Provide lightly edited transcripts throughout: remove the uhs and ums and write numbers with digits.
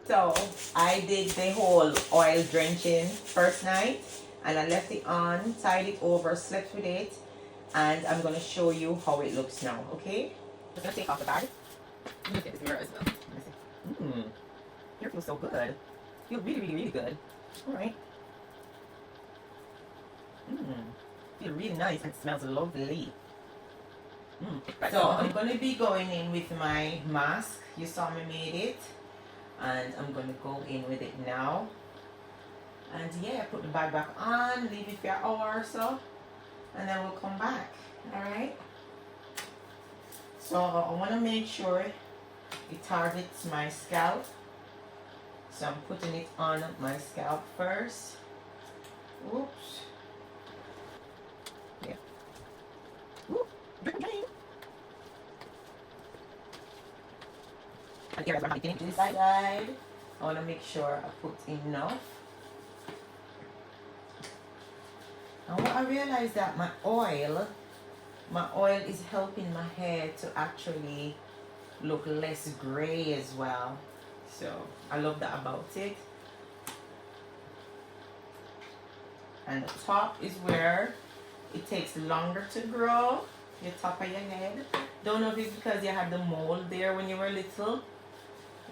So I did the whole oil drenching first night, and I left it on, tied it over, slept with it, and I'm gonna show you how it looks now. Okay? I'm gonna take off the bag. Let me get this mirror as well. Mmm, hair feels so good. Feels really, really, really good. All right. Mmm, feels really nice and smells lovely. So I'm gonna be going in with my mask. You saw me made it. And I'm going to go in with it now. And yeah, put the bag back on, leave it for an hour or so, and then we'll come back. Alright? So I want to make sure it targets my scalp. So I'm putting it on my scalp first. Oops. Yeah. Ooh, and here, I'm getting to this side. I want to make sure I put enough. And what I realized that my oil is helping my hair to actually look less gray as well. So I love that about it. And the top is where it takes longer to grow, your top of your head. Don't know if it's because you had the mold there when you were little,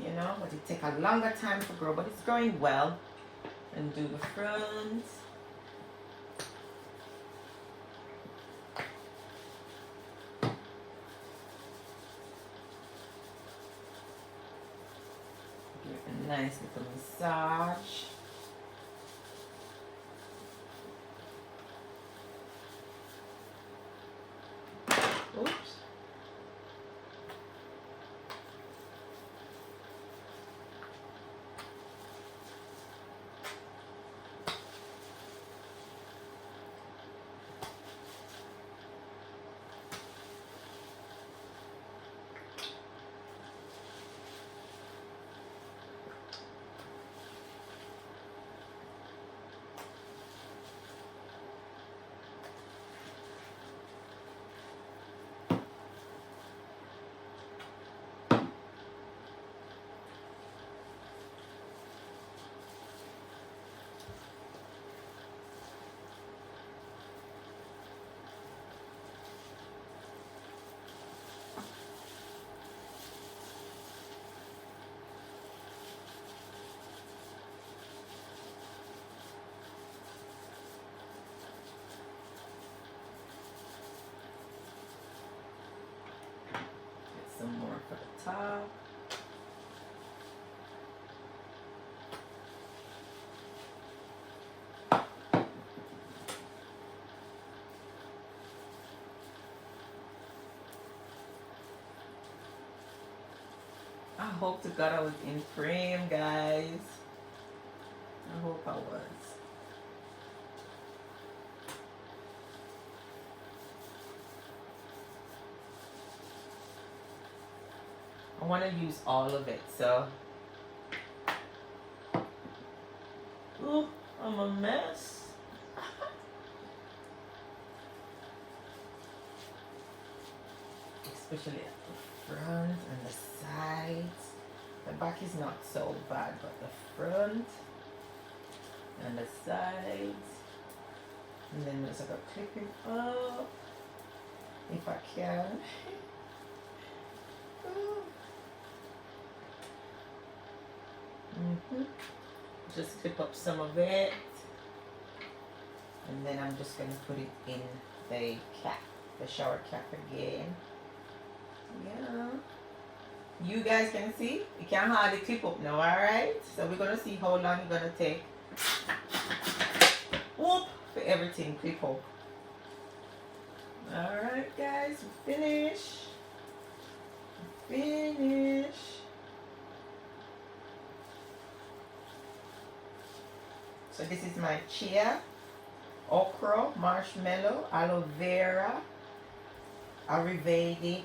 you know, but it takes a longer time to grow, but it's growing well. And do the front. Give it a nice little massage. Oops. Some more for the top. I hope to God I was in frame, guys. I hope I was. I want to use all of it, so. Ooh, I'm a mess. Especially at the front and the sides. The back is not so bad, but the front and the sides. And then there's like a clipping up, if I can. Just clip up some of it, and then I'm just going to put it in the cap, the shower cap again. Yeah, you guys can see it can hardly clip up now. Alright, so we're going to see how long it's going to take. Whoop, for everything clip up. Alright guys, we finish. So this is my chia, okra, marshmallow, aloe vera, Ayurvedic,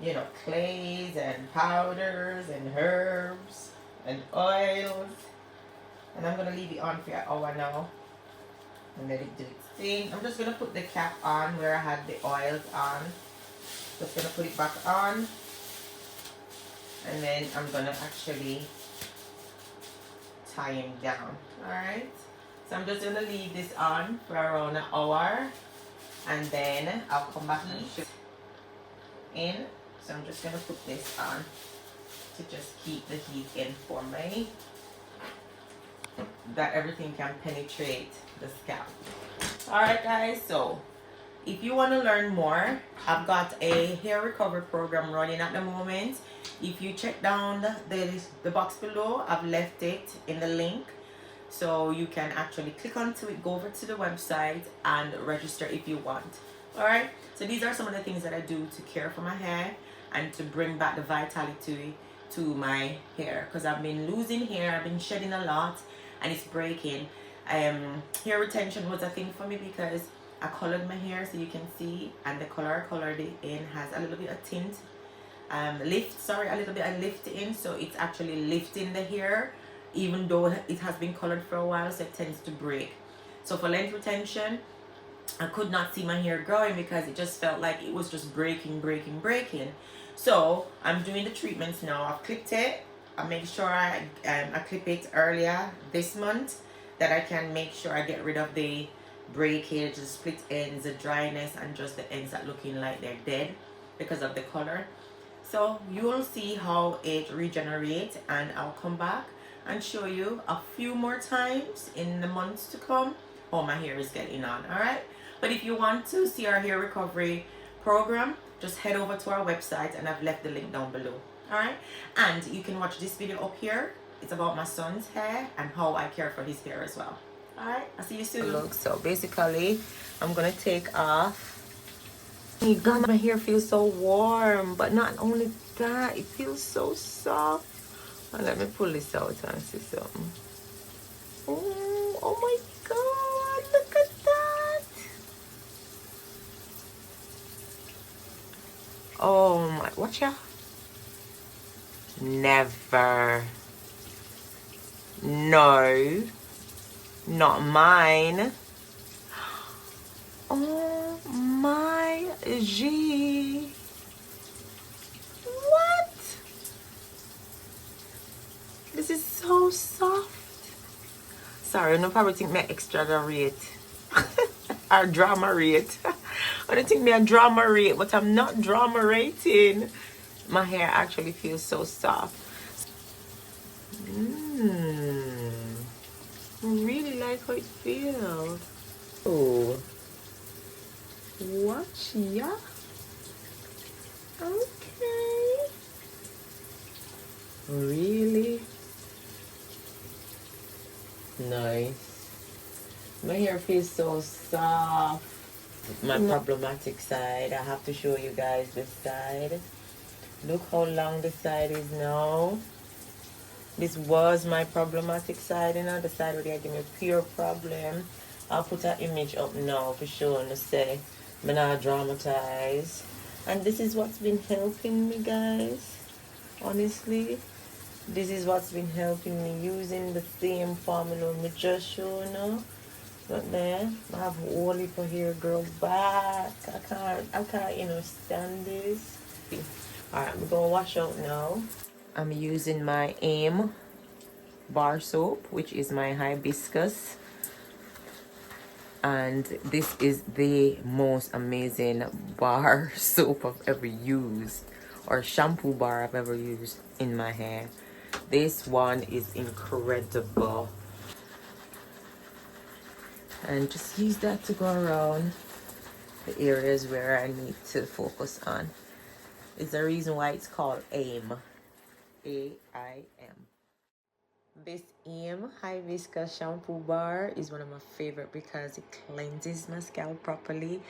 you know, clays and powders and herbs and oils. And I'm going to leave it on for an hour now and let it do its thing. I'm just going to put the cap on where I had the oils on. Just going to put it back on. And then I'm going to actually tie him down. Alright, so I'm just going to leave this on for around an hour, and then I'll come back and shoot in. So I'm just going to put this on to just keep the heat in for me, that everything can penetrate the scalp. Alright guys, so if you want to learn more, I've got a hair recovery program running at the moment. If you check down the box below, I've left it in the link, so you can actually click onto it, go over to the website and register if you want. Alright, so these are some of the things that I do to care for my hair and to bring back the vitality to my hair, because I've been losing hair, I've been shedding a lot and it's breaking. Hair retention was a thing for me because I colored my hair, so you can see, and the color I colored it in has a little bit of tint, a little bit of lift in, so it's actually lifting the hair even though it has been colored for a while, so it tends to break. So for length retention, I could not see my hair growing because it just felt like it was just breaking. So I'm doing the treatments now. I've clipped it. I make sure I clip it earlier this month, that I can make sure I get rid of the breakage, the split ends, the dryness, and just the ends that looking like they're dead because of the color. So you will see how it regenerates, and I'll come back and show you a few more times in the months to come how my hair is getting on. Alright, but if you want to see our hair recovery program, just head over to our website, and I've left the link down below. Alright, and you can watch this video up here. It's about my son's hair and how I care for his hair as well. Alright, I'll see you soon. Look, so basically I'm gonna take off. God, my hair feels so warm, but not only that, it feels so soft. Well, let me pull this out and see something. Oh my god, look at that. Oh my, watch out. Never. No, not mine. Oh my G. What? This is so soft. Sorry, no probably think me exaggerate or drama rate. I don't think me a drama rate, but I'm not drama rating. My hair actually feels so soft. I really like how it feels. Oh, watch ya. Okay. Really nice. My hair feels so soft. My problematic side, I have to show you guys this side. Look how long the side is now. This was my problematic side, you know, the side where they give me pure problem. I'll put an image up now for sure to say I'm not dramatize. And this is what's been helping me, guys. Honestly, this is what's been helping me, using the same formula me just show now. But there, I have a whole heap of hair grow back. I can't, you know, stand this. Alright, I'm gonna wash out now. I'm using my AIM bar soap, which is my hibiscus, and this is the most amazing bar soap I've ever used, or shampoo bar I've ever used in my hair. This one is incredible, and just use that to go around the areas where I need to focus on. It's the reason why it's called AIM. AIM. This AIM hibiscus shampoo bar is one of my favorite because it cleanses my scalp properly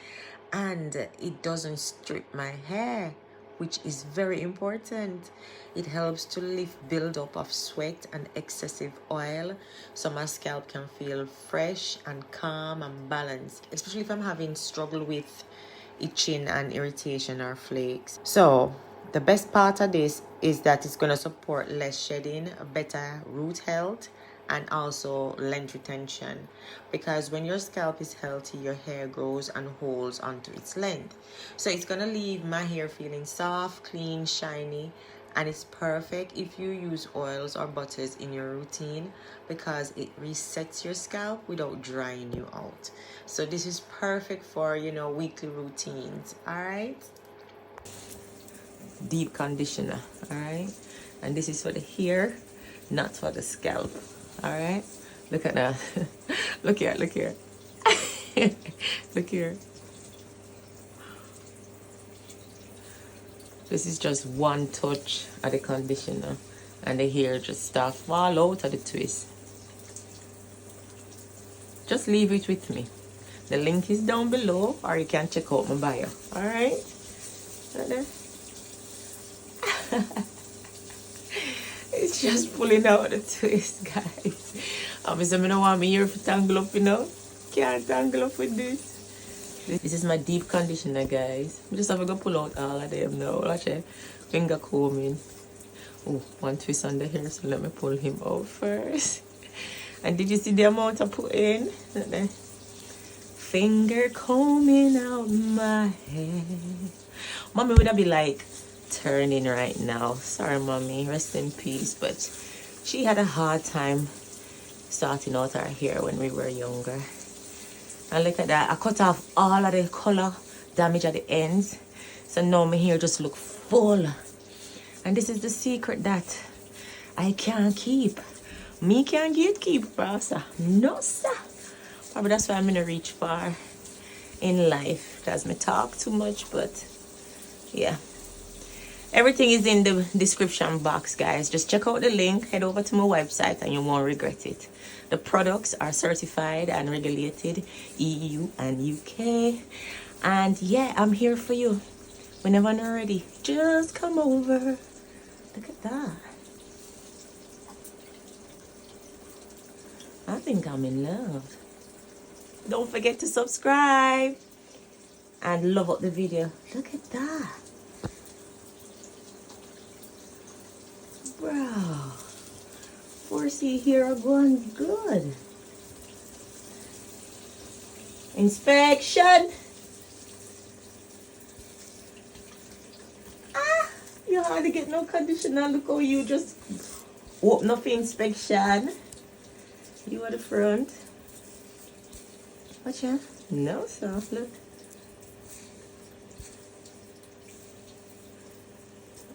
and it doesn't strip my hair, which is very important. It helps to lift buildup of sweat and excessive oil, so my scalp can feel fresh and calm and balanced, especially if I'm having struggle with itching and irritation or flakes. So the best part of this is that it's going to support less shedding, better root health, and also length retention, because when your scalp is healthy, your hair grows and holds onto its length. So it's going to leave my hair feeling soft, clean, shiny, And it's perfect if you use oils or butters in your routine because it resets your scalp without drying you out. So this is perfect for, you know, weekly routines. All right. Deep conditioner. All right. And this is for the hair, not for the scalp. All right. Look at that. Look here. Look here. Look here. This is just one touch of the conditioner and the hair just start fall out of the twist. Just leave it with me. The link is down below, or you can check out my bio. Alright? Right there. It's just pulling out the twist, guys. Obviously, I don't want my hair to tangle up, you know. Can't tangle up with this. This is my deep conditioner, guys. I'm just having to pull out all of them now. Watch it. Finger combing. Oh, one twist on the hair, so let me pull him out first. And did you see the amount I put in? Finger combing out my hair. Mommy would have be like turning right now. Sorry, mommy. Rest in peace. But she had a hard time starting out her hair when we were younger. And look at that. I cut off all of the color damage at the ends. So now my hair just look full. And this is the secret that I can't keep. Me can't keep, bro, sir. No, sir. Probably that's why I'm gonna reach far in life. Because me talk too much, but yeah. Everything is in the description box, guys. Just check out the link. Head over to my website and you won't regret it. The products are certified and regulated EU and UK. And yeah, I'm here for you. Whenever you're ready, just come over. Look at that. I think I'm in love. Don't forget to subscribe and love up the video. Look at that. Bro. 4C here are going good. Inspection. You hardly get no conditioner. Look how you just open up inspection. You at the front. Watch out. No, sir. Look.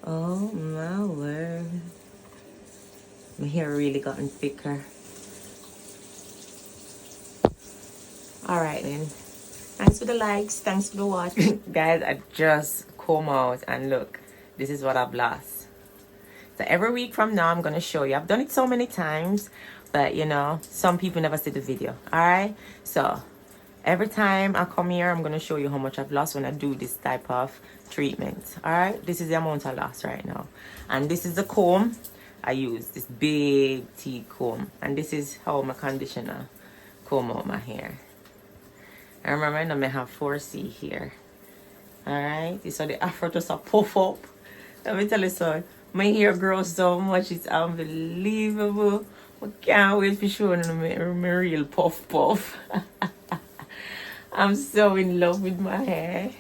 Oh my word. My hair really gotten thicker. Alright then. Thanks for the likes. Thanks for the watch. Guys, I just come out and look. This is what I've lost. So every week from now, I'm going to show you. I've done it so many times. But, you know, some people never see the video. Alright? So, every time I come here, I'm going to show you how much I've lost when I do this type of treatment. Alright? This is the amount I lost right now. And this is the comb I use. This big teeth comb. And this is how my conditioner comb out my hair. And remember, I have 4C here. Alright? So the afro just a puff up. Let me tell you something. My hair grows so much. It's unbelievable. I can't wait for showing my real puff. I'm so in love with my hair.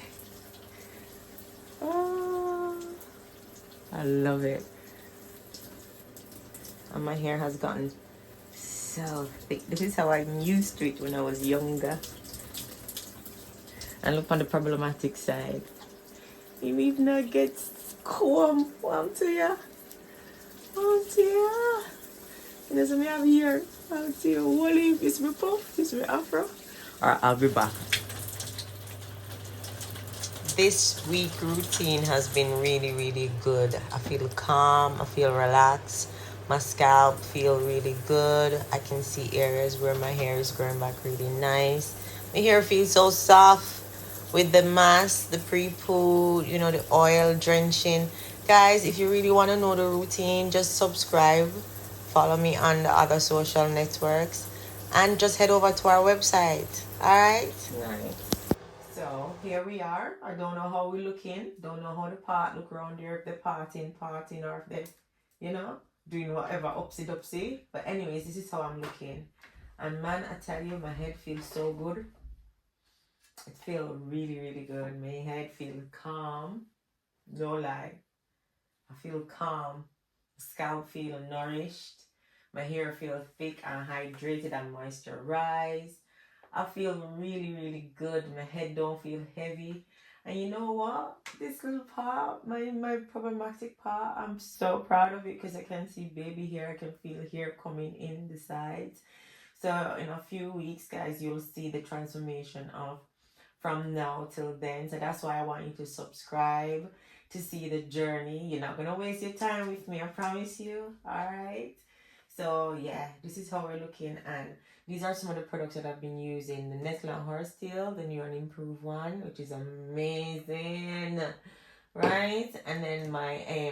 Oh, I love it. And my hair has gotten so thick. This is how I'm used to it when I was younger. And look on the problematic side. You even though it gets comb. One to ya. You know, so me have here. I'll see you. Wally, this me puff, this me afro. Alright, I'll be back. This week routine has been really, really good. I feel calm. I feel relaxed. My scalp feel really good. I can see areas where my hair is growing back really nice. My hair feels so soft with the mask, the pre-poo, you know, the oil drenching. Guys, if you really want to know the routine, just subscribe. Follow me on the other social networks. And just head over to our website. Alright? Right. So, here we are. I don't know how we're looking. Don't know how the part look around there. If they're parting, or if they're, you know, doing whatever, upsy. But anyways, this is how I'm looking. And man, I tell you, my head feels so good. It feels really, really good. My head feels calm. No lie. I feel calm. Scalp feel nourished. My hair feel thick and hydrated and moisturized. I feel really, really good. My head don't feel heavy. And you know what? This little part, my problematic part, I'm so proud of it because I can see baby hair. I can feel hair coming in the sides. So in a few weeks, guys, you'll see the transformation of from now till then. So that's why I want you to subscribe to see the journey. You're not gonna waste your time with me, I promise you. Alright. So yeah, this is how we're looking, and these are some of the products that I've been using. The Nettle and Horsetail, the new and improved one, which is amazing. Right? And then my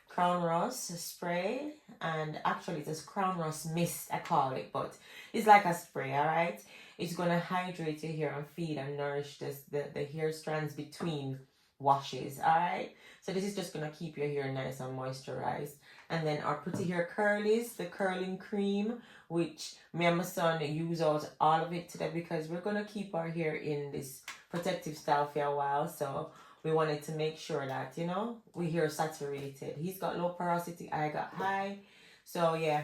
Crown Rust spray, and actually it's a Crown Rust mist, I call it, but it's like a spray, alright? It's gonna hydrate your hair and feed and nourish the hair strands between washes, alright? So this is just gonna keep your hair nice and moisturized. And then our Pretty Hair Curlies, the curling cream, which me and my son use out all of it today because we're gonna keep our hair in this protective style for a while. So we wanted to make sure that, you know, we hair saturated. He's got low porosity, I got high. So yeah,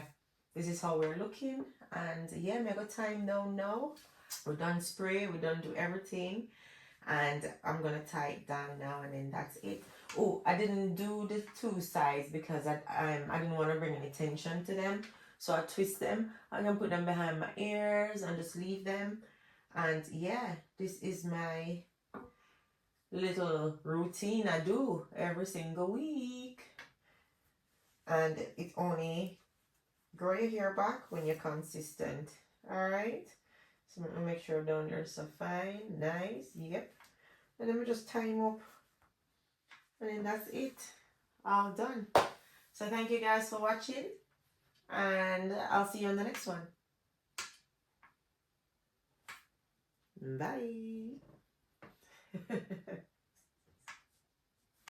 this is how we're looking. And yeah, mega time now. We're done spray, we done do everything. And I'm gonna tie it down now, and then that's it. Oh, I didn't do the two sides because I didn't want to bring any tension to them. So I twist them. I'm gonna put them behind my ears and just leave them. And yeah, this is my little routine I do every single week. And it only grow your hair back when you're consistent. Alright? So I'm gonna make sure down there so fine, nice, yep. And then we just tie them up. And then that's it. All done. So thank you guys for watching. And I'll see you on the next one. Bye.